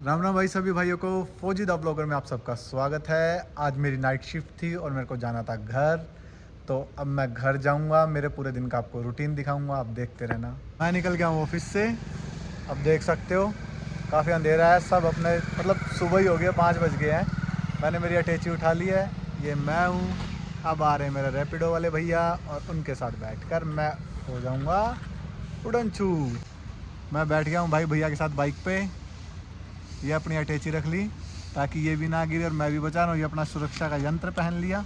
राम राम भाई सभी भाइयों को फौजी द ब्लॉगर में आप सबका स्वागत है। आज मेरी नाइट शिफ्ट थी और मेरे को जाना था घर, तो अब मैं घर जाऊंगा। मेरे पूरे दिन का आपको रूटीन दिखाऊंगा, आप देखते रहना। मैं निकल गया हूँ ऑफिस से, अब देख सकते हो काफ़ी अंधेरा है। सब अपने मतलब सुबह ही हो गया, 5 बज गए हैं। मैंने मेरी अटैची उठा ली है, ये मैं हूँ। अब आ रहे हैं मेरे रैपिडो वाले भैया और उनके साथ बैठ मैं हो जाऊँगा उड़न छू। मैं बैठ गया हूँ भाई भैया के साथ बाइक पे। ये अपनी अटैची रख ली ताकि ये भी ना गिरे और मैं भी बचा रहा हूँ। ये अपना सुरक्षा का यंत्र पहन लिया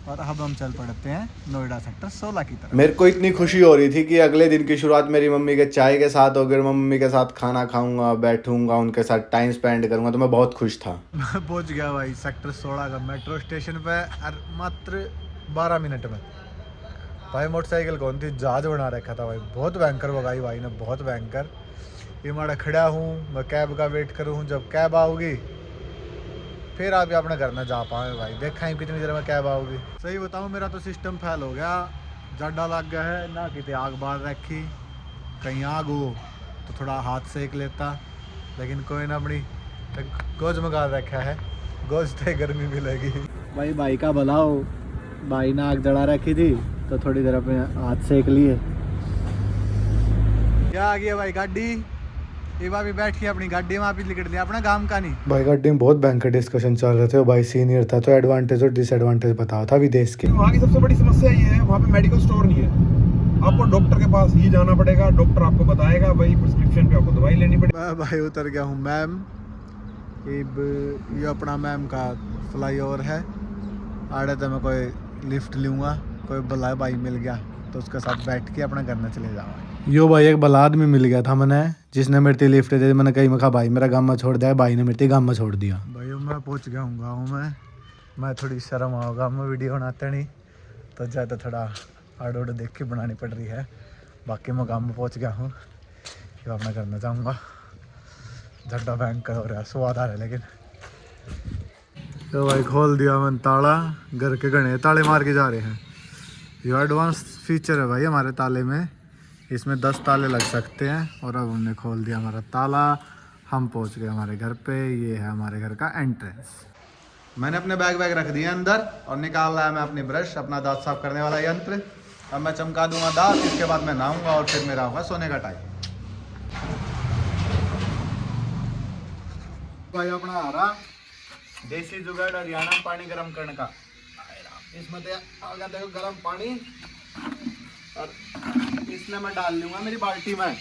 और अब हम चल पड़ते हैं नोएडा सेक्टर 16 की तरफ। मेरे को इतनी खुशी हो रही थी कि अगले दिन की शुरुआत मेरी मम्मी के चाय के साथ होगी। मम्मी के साथ खाना खाऊंगा, बैठूंगा, उनके साथ टाइम स्पेंड करूंगा, तो मैं बहुत खुश था। मैं पहुँच गया भाई सेक्टर 16 का मेट्रो स्टेशन पे और मात्र 12 मिनट में। भाई मोटरसाइकिल कौन थी, जहाज बना रखा था भाई। बहुत भयंकर भगाई भाई ने, बहुत भयंकर। ये मैं खड़ा हूँ, मैं कैब का वेट करूँ। जब कैब आओगी फिर आप अपने घर में जा पाए भाई। देखा ही कितनी देर में कैब आओगी। सही बताऊँ, मेरा तो सिस्टम फेल हो गया। जड्डा लग गया है ना, कितने आग बार रखी। कहीं आग हो तो थोड़ा हाथ सेक लेता, लेकिन कोई ना, अपनी गोज मंगा रखा है। गोज से गर्मी मिलेगी भाई। भाई का भला हो, भाई ने आग जला रखी थी तो थोड़ी देर अपने हाथ सेक लिए। क्या आ गया भाई गाड़ी। एक बार भी बैठ के अपनी गाड़ी में आप ही निकल लिया अपना काम का नहीं। भाई गाड़ी में बहुत भयंकर डिस्कशन चल रहे थे। वो भाई सीनियर था तो एडवांटेज और डिसएडवांटेज बताया था विदेश के। वहाँ की सबसे बड़ी समस्या ये है, वहाँ पे मेडिकल स्टोर नहीं है। आपको डॉक्टर के पास ही जाना पड़ेगा, डॉक्टर आपको बताएगा, वही प्रिस्क्रिप्शन पे आपको दवाई लेनी पड़ेगी। मैं भाई उतर गया हूँ मैम। ये अपना मैम का फ्लाई ओवर है। आड़े तो मैं कोई लिफ्ट लूँगा, कोई भला भाई मिल गया तो उसके साथ बैठ के अपना घर में चले जाऊँगा। यो भाई एक भला आदमी मिल गया था मैंने, जिसने मेरे को लिफ्ट दे दी। मैंने कही, मैं कहा भाई मेरा गाँव में छोड़ दिया। भाई ने मेरे गाँव में छोड़ दिया। भाई मैं पहुँच गया हूँ गाँव में। मैं थोड़ी शर्म आओगा, मैं वीडियो बनाते नहीं तो ज़्यादा थोड़ा आड़ उड़ देख के बनानी पड़ रही है। बाकी मैं गाँव में पहुँच गया हूँ, ये अपना घर में जाऊँगा। झड्डा बैंक का हो रहा है, स्वाद आ रहा है लेकिन। तो भाई खोल दिया मैंने ताला। घर के गणे ताले मार के जा रहे हैं। ये एडवांस फीचर है भाई हमारे ताले में, इसमें 10 ताले लग सकते हैं। और अब हमने खोल दिया हमारा ताला, हम पहुंच गए हमारे घर पे। ये है हमारे घर का एंट्रेंस। मैंने अपने बैग रख दिए अंदर और निकाल रहा है मैं अपनी ब्रश, अपना दांत साफ करने वाला यंत्र। अब मैं चमका दूंगा दांत, इसके बाद मैं नहाऊंगा और फिर मेरा होगा सोने का टाइम। भाई अपना आ रहा देसी जुगाड़ हरियाणा में पानी गर्म करने का। इसमें आ गया देखो गर्म पानी, और इसमें मैं डाल लूंगा मेरी बाल्टी में।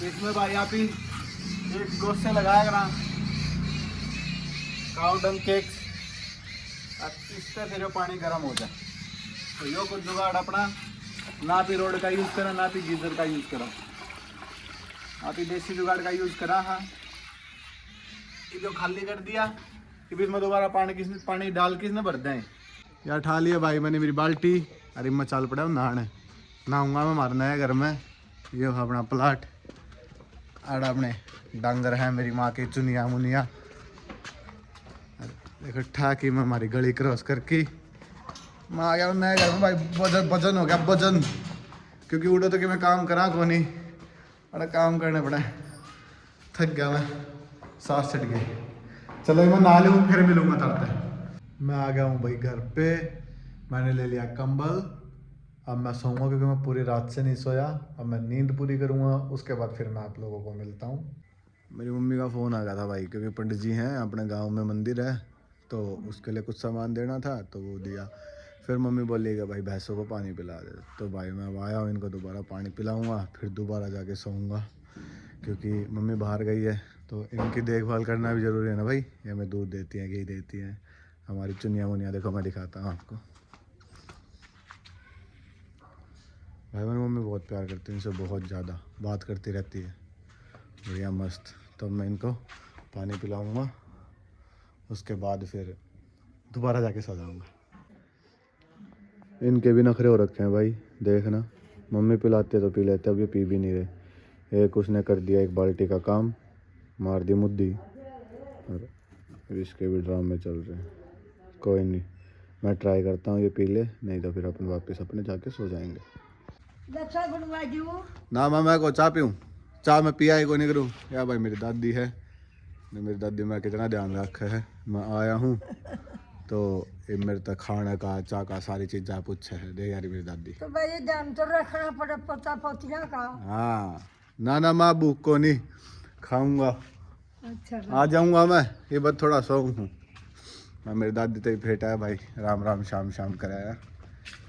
इसमें भाई आप ही एक गोश्त से लगाया ना काउडंग केक्स, इससे फिर पानी गर्म हो जाए। तो यो कुछ जुगाड़ अपना, ना भी रोड का यूज़ करा, ना भी गीजर का यूज़ करा, आप ही देसी जुगाड़ का यूज़ करा। हाँ, ये जो खाली कर दिया कि फिर मैं दोबारा पानी डाल के इसने भर दें। यार ठा लिया भाई मैंने मेरी बाल्टी। अरे मैं चल पड़ा हूँ नहाने, नहाऊंगा मैं मारना है घर में। ये अपना प्लाट आड़ा अपने डांगर है, मेरी माँ की चुनिया मुनिया इकट्ठा की मैं हमारी गली क्रॉस करके मैं आ गया नया घर में भाई। वजन हो गया वजन, क्योंकि उड़ो तो कि मैं काम करा को नहीं, बड़ा काम करना पड़ा। थक गया मैं, सांस छट गई। चलो मैं नहा लूँ फिर मिलूंगा तब। मैं आ गया हूँ भाई घर पे। मैंने ले लिया कंबल, अब मैं सोऊंगा क्योंकि मैं पूरी रात से नहीं सोया। अब मैं नींद पूरी करूँगा, उसके बाद फिर मैं आप लोगों को मिलता हूँ। मेरी मम्मी का फ़ोन आ गया था भाई, क्योंकि पंडित जी हैं अपने गांव में मंदिर है तो उसके लिए कुछ सामान देना था तो वो दिया। फिर मम्मी बोलेगा भाई भैंसों को पानी पिला दे। तो भाई मैं अब आया हूँ, इनको दोबारा पानी पिलाऊंगा, फिर दोबारा जाके सोऊंगा, क्योंकि मम्मी बाहर गई है तो इनकी देखभाल करना भी ज़रूरी है ना भाई। ये हमें दूध देती हैं, घी देती हैं। हमारी चुनिया मुनिया देखो, मैं दिखाता हूँ आपको। भाई मेरी मम्मी बहुत प्यार करती है इनसे, बहुत ज़्यादा बात करती रहती है, बढ़िया मस्त। तो मैं इनको पानी पिलाऊंगा, उसके बाद फिर दोबारा जाके सो जाऊँगा। इनके भी नखरे हो रखे हैं भाई, देखना। मम्मी पिलाती है तो पी लेते, अब ये पी भी नहीं रहे। एक उसने कर दिया एक बाल्टी का काम, मार दी मुद्दी, और इसके भी ड्रामे चल रहे हैं। कोई नहीं, मैं ट्राई करता हूँ ये पी ले, नहीं तो फिर अपन वापस अपने जाके सो जाएंगे। लच्छा बनवा दूँ। ना मैं को चाय पीऊँ? चाय मैं पिया ही को नहीं करूँ या भाई मेरी दादी है, मेरी दादी मेरा कितना ध्यान रखा है। मैं आया हूँ तो ये मेरे तक खाने का चाय का सारी चीज़ें पूछे है दे यारी मेरी दादी। तो भाई ध्यान तो रखना पड़े पोता पोतियाँ का। हाँ ना माँ भूख को नहीं खाऊंगा, अच्छा आ जाऊंगा मैं, ये बात थोड़ा सो हूँ मैं। मेरी दादी तो ही फेटा है भाई, राम राम शाम शाम कराया,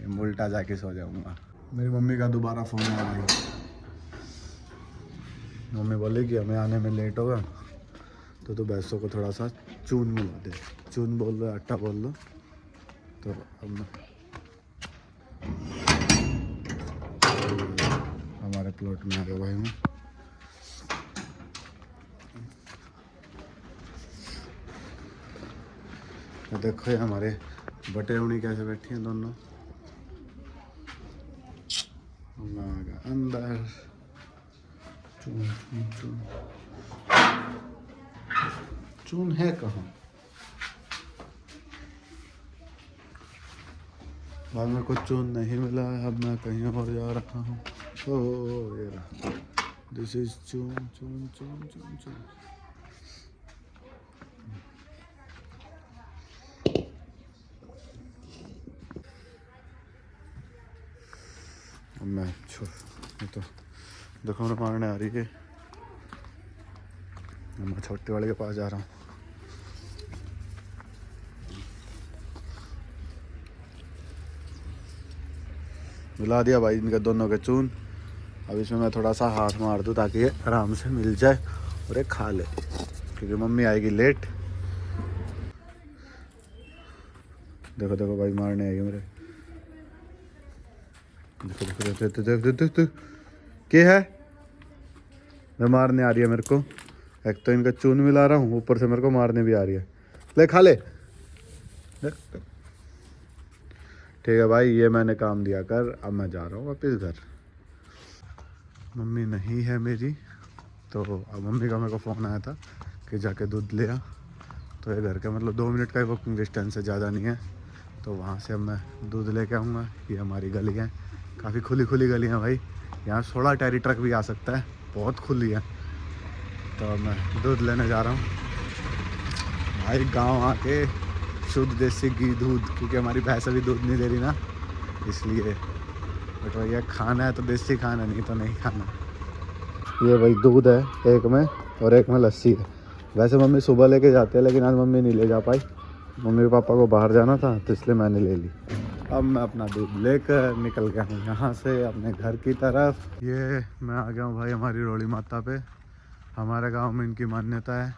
ये उल्टा जाके सो जाऊंगा। मेरी मम्मी का दोबारा फ़ोन आया भाई, मम्मी बोले कि हमें आने में लेट होगा तो भैंसों को थोड़ा सा चून मिला दे। चून बोल लो आटा बोल लो। तो अब हमारे प्लॉट में आ गया भाई मैं। देखो ये हमारे बटेवनी कैसे बैठी हैं दोनों। मैं आ गया अंदर। चून चून चून चून है कहाँ भाई? मेरे को चून नहीं मिला है, अब मैं कहीं और जा रहा हूँ। ओह ये रहा, दिस इज चून चून चून चून चून। अब मैं तो देखो मैं मारने आ रही है, मैं छोटे वाले के पास जा रहा हूँ। मिला दिया भाई इनके दोनों के चून। अब इसमें मैं थोड़ा सा हाथ मार दूँ ताकि ये आराम से मिल जाए और ये खा ले, क्योंकि मम्मी आएगी लेट। देखो देखो भाई मारने आएगी मेरे। देखो देखो देखो देखो देखो देखो देखो क्या है, मैं मारने आ रही है मेरे को। एक तो इनका चून मिला रहा हूँ, ऊपर से मेरे को मारने भी आ रही है। ले खा ले। ठीक है भाई, ये मैंने काम दिया कर, अब मैं जा रहा हूँ वापस घर। मम्मी नहीं है मेरी, तो अब मम्मी का मेरे को फ़ोन आया था कि जाके दूध ले आ। तो ये घर के मतलब 2 मिनट का ही वॉकिंग डिस्टेंस है, ज़्यादा नहीं है। तो वहाँ से अब मैं दूध लेके आऊँगा। ये हमारी गली है, काफ़ी खुली खुली गली है भाई, यहाँ 16 टैरी ट्रक भी आ सकता है, बहुत खुली है। तो मैं दूध लेने जा रहा हूँ भाई। गाँव आके शुद्ध देसी घी दूध, क्योंकि हमारी भैंस अभी दूध नहीं दे रही ना, इसलिए। बट भैया खाना है तो देसी खाना, नहीं तो नहीं खाना। ये भाई दूध है एक में और एक में लस्सी है। वैसे मम्मी सुबह लेके जाते हैं, लेकिन आज मम्मी नहीं ले जा पाई, मम्मी पापा को बाहर जाना था तो इसलिए मैंने ले ली। अब मैं अपना दूध लेकर निकल गया हूँ यहाँ से अपने घर की तरफ। ये मैं आ गया हूँ भाई हमारी रोड़ी माता पे। हमारे गाँव में इनकी मान्यता है,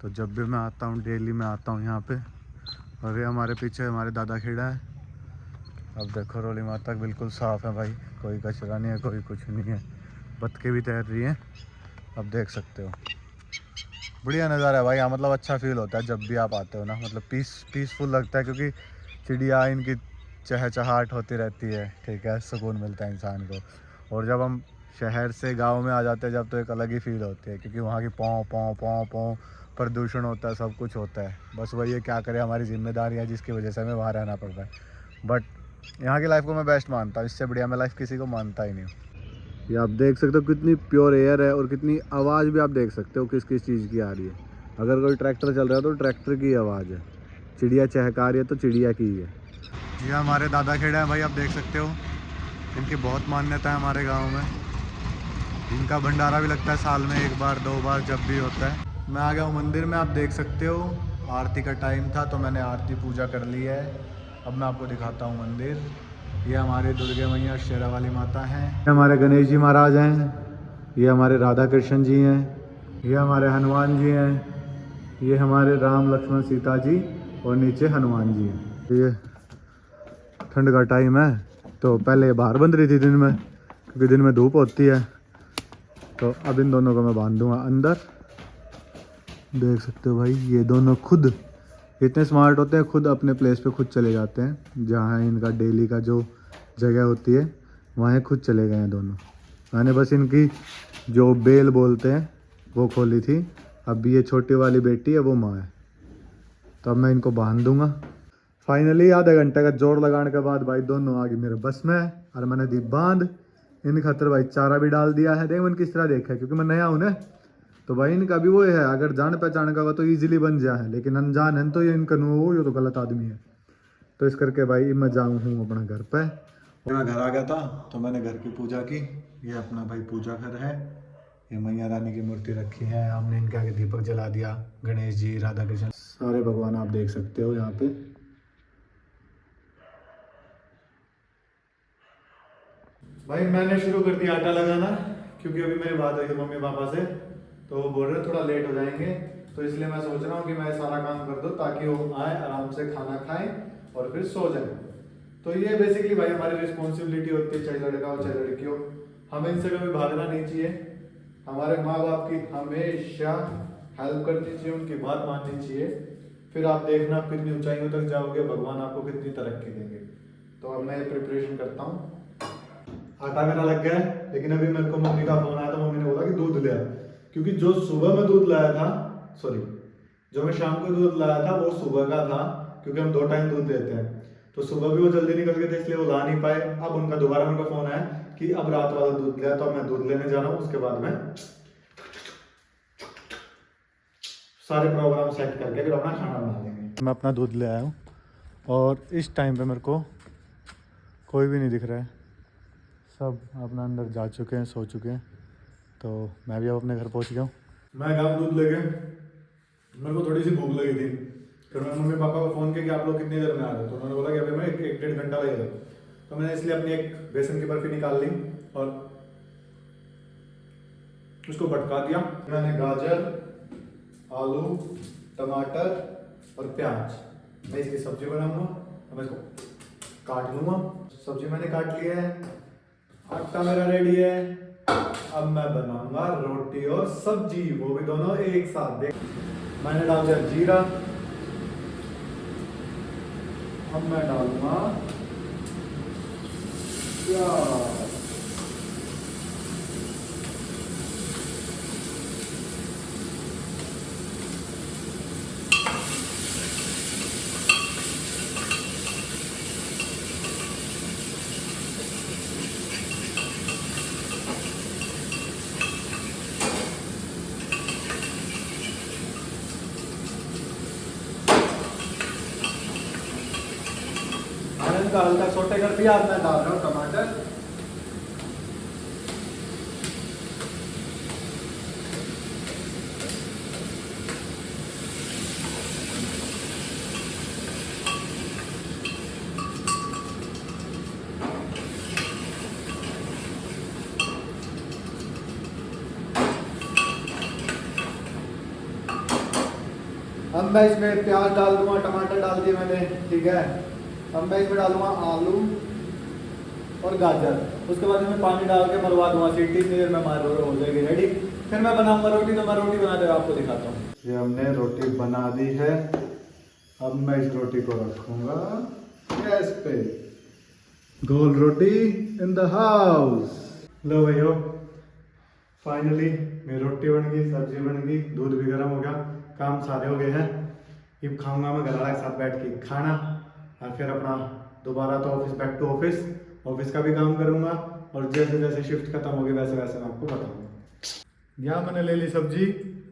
तो जब भी मैं आता हूँ डेली मैं आता हूँ यहाँ पे। और ये हमारे पीछे हमारे दादा खेड़ा है। अब देखो रोली माता बिल्कुल साफ़ है भाई, कोई कचरा नहीं है, कोई कुछ नहीं है। बत्तखें भी तैर रही हैं, अब देख सकते हो। बढ़िया नज़ारा है भाई यहाँ, मतलब अच्छा फील होता है जब भी आप आते हो ना, मतलब पीसफुल लगता है, क्योंकि चिड़िया इनकी चहचहाहट होती रहती है, ठीक है, सुकून मिलता है इंसान को। और जब हम शहर से गांव में आ जाते हैं जब, तो एक अलग ही फील होती है, क्योंकि वहाँ की पौ पौ पौ पौ प्रदूषण होता है, सब कुछ होता है। बस वही है, क्या करें, हमारी जिम्मेदारी है जिसकी वजह से हमें वहाँ रहना पड़ रहा है। बट यहाँ की लाइफ को मैं बेस्ट मानता हूँ, इससे बढ़िया मैं लाइफ किसी को मानता ही नहीं हूँ। ये आप देख सकते हो कितनी प्योर एयर है, और कितनी आवाज़ भी आप देख सकते हो किस किस चीज़ की आ रही है। अगर कोई ट्रैक्टर चल रहा है तो ट्रैक्टर की आवाज़ है, चिड़िया चहका रही है तो चिड़िया की है। ये हमारे दादा खेड़ा है भाई, आप देख सकते हो, इनकी बहुत मान्यता है हमारे गाँव में। इनका भंडारा भी लगता है साल में 1 बार 2 बार, जब भी होता है। मैं आ गया हूँ मंदिर में, आप देख सकते हो आरती का टाइम था तो मैंने आरती पूजा कर ली है। अब मैं आपको दिखाता हूँ मंदिर। ये हमारे दुर्गे मैया शेरा वाली माता हैं, हमारे गणेश जी महाराज हैं, ये हमारे राधा कृष्ण जी हैं, ये हमारे हनुमान जी हैं, ये हमारे राम लक्ष्मण सीता जी, और नीचे हनुमान जी हैं। ये ठंड का टाइम है तो पहले बाहर बंद रही थी दिन में, क्योंकि दिन में धूप होती है। तो अब इन दोनों को मैं बांध दूंगा अंदर। देख सकते हो भाई, ये दोनों खुद इतने स्मार्ट होते हैं, खुद अपने प्लेस पे खुद चले जाते हैं, जहाँ इनका डेली का जो जगह होती है वहाँ खुद चले गए हैं दोनों। मैंने बस इनकी जो बेल बोलते हैं वो खोली थी, अब ये छोटी वाली बेटी है वो माँ है। तो अब मैं इनको बांध दूंगा। फाइनली आधे घंटे का जोर लगाने के बाद भाई दोनों आ गई मेरे बस में, और मैंने दी बांध। इन खातर भाई चारा भी डाल दिया है। देख मैंने किस तरह देखा है, क्योंकि मैं नया हूँ ना, तो भाई इनका भी वो है, अगर जान पहचान का होगा तो ईजिली बन जा है, लेकिन अनजान है तो ये इनका नो, ये तो गलत आदमी है। तो इस करके भाई मैं जाऊँ हूँ अपना घर पे। मैं घर आ गया था तो मैंने घर की पूजा की। ये अपना भाई पूजा घर है, ये मैया रानी की मूर्ति रखी है, हमने इनके आगे दीपक जला दिया, गणेश जी, राधा कृष्ण, सारे भगवान आप देख सकते हो यहाँ पे। भाई मैंने शुरू कर दिया आटा लगाना, क्योंकि अभी मेरी बात हुई थी मम्मी पापा से, तो वो बोल रहे थोड़ा लेट हो जाएंगे, तो इसलिए मैं सोच रहा हूँ कि मैं सारा काम कर दूँ ताकि वो आए आराम से खाना खाएं और फिर सो जाएं। तो ये बेसिकली भाई हमारी रिस्पॉन्सिबिलिटी होती है, चाहे लड़का हो चाहे लड़की हो, हमें इनसे कभी भागना नहीं चाहिए। हमारे माँ बाप की हमेशा हेल्प करनी चाहिए, उनकी बात माननी चाहिए, फिर आप देखना आप कितनी ऊंचाइयों तक जाओगे, भगवान आपको कितनी तरक्की देंगे। तो अब मैं प्रिपरेशन करता हूँ। आटा मेरा लग गया है, लेकिन अभी मेरे को मम्मी का फोन आया, तो मम्मी ने बोला कि दूध ले आ, क्योंकि जो सुबह में दूध लाया था, जो मैं शाम को दूध लाया था वो सुबह का था, क्योंकि हम 2 टाइम दूध देते हैं, तो सुबह भी वो जल्दी निकल गए थे इसलिए वो ला नहीं पाए। अब उनका दोबारा मेरे को फोन आया कि अब रात वाला दूध लिया, तो अब मैं दूध लेने जा रहा हूँ, उसके बाद में सारे प्रोग्राम सेट करके फिर अपना खाना बना लेंगे। मैं अपना दूध ले आया हूँ और इस टाइम पे मेरे को कोई भी नहीं दिख रहा है, सब अपना अंदर जा चुके हैं, सो चुके हैं। तो मैं भी अब अपने घर पहुँच गया हूँ। मैं गया दूध लेके, मेरे को थोड़ी सी भूख लगी थी, फिर मैंने मम्मी पापा को फ़ोन किया कि आप लोग कितनी देर में आ रहे हो, तो उन्होंने बोला कि अभी मैं 1-1.5 घंटा लगेगा। तो मैंने इसलिए अपनी एक बेसन की बर्फी निकाल ली और उसको भटका दिया। मैंने गाजर, आलू, टमाटर और प्याज, मैं इसकी सब्जी बनाऊंगा, अब मैं इसको काट लूँगा। सब्जी मैंने काट लिया है, आटा मेरा रेडी है, अब मैं बनाऊंगा रोटी और सब्जी, वो भी दोनों एक साथ। देख मैंने डाल दिया जीरा, अब मैं डालूंगा प्याज, हल्का हल्का छोटे कर दिया। अब मैं डाल रहा हूँ टमाटर, अब मैं इसमें प्याज डाल दूंगा, टमाटर डाल दिए मैंने, ठीक है। अब मैं इसमें डालूंगा आलू और गाजर, उसके बाद मैं पानी डाल के मरवा दूंगा सीटी, इतनी देर में हमारी हो जाएगी रेडी। फिर मैं बनाऊंगा रोटी, तो मैं रोटी बनाते हुए आपको दिखाता हूँ। ये हमने रोटी बना दी है, अब मैं इस रोटी को रखूंगा गैस पे। गोल रोटी इन द हाउस। लो भैया, फाइनली मेरी रोटी बन गई, सब्जी बन गई, दूध भी गर्म हो गया, काम सारे हो गए हैं। अब खाऊंगा मैं घर वाले के साथ बैठ के खाना, और फिर अपना दोबारा तो ऑफिस, बैक टू ऑफिस का भी काम करूंगा, और जैसे जैसे शिफ्ट खत्म होगी वैसे वैसे मैं आपको बताऊंगा। यहाँ मैंने ले ली सब्जी,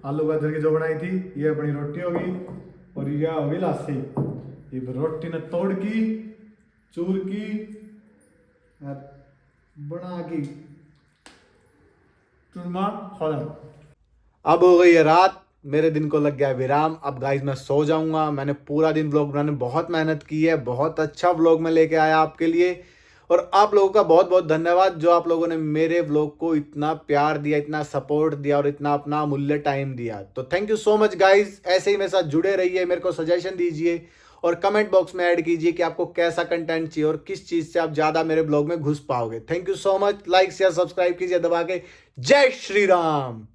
आलू गाजर की जो बनाई थी, ये अपनी रोटी होगी, और यह होगी लस्सी। ये रोटी ने तोड़ की, चूर की, बना की चूरमा खत्म। अब हो गई है रात, मेरे दिन को लग गया विराम। अब गाइस मैं सो जाऊंगा। मैंने पूरा दिन व्लॉग बनाने में बहुत मेहनत की है, बहुत अच्छा व्लॉग में लेके आया आपके लिए, और आप लोगों का बहुत बहुत धन्यवाद जो आप लोगों ने मेरे व्लॉग को इतना प्यार दिया, इतना सपोर्ट दिया और इतना अपना अमूल्य टाइम दिया। तो thank you so much guys. ऐसे ही मेरे साथ जुड़े रहिए, मेरे को सजेशन दीजिए और कमेंट बॉक्स में ऐड कीजिए कि आपको कैसा कंटेंट चाहिए और किस चीज़ से आप ज़्यादा मेरे ब्लॉग में घुस पाओगे। Thank you so much. Like share subscribe कीजिए दबा के। जय श्री राम।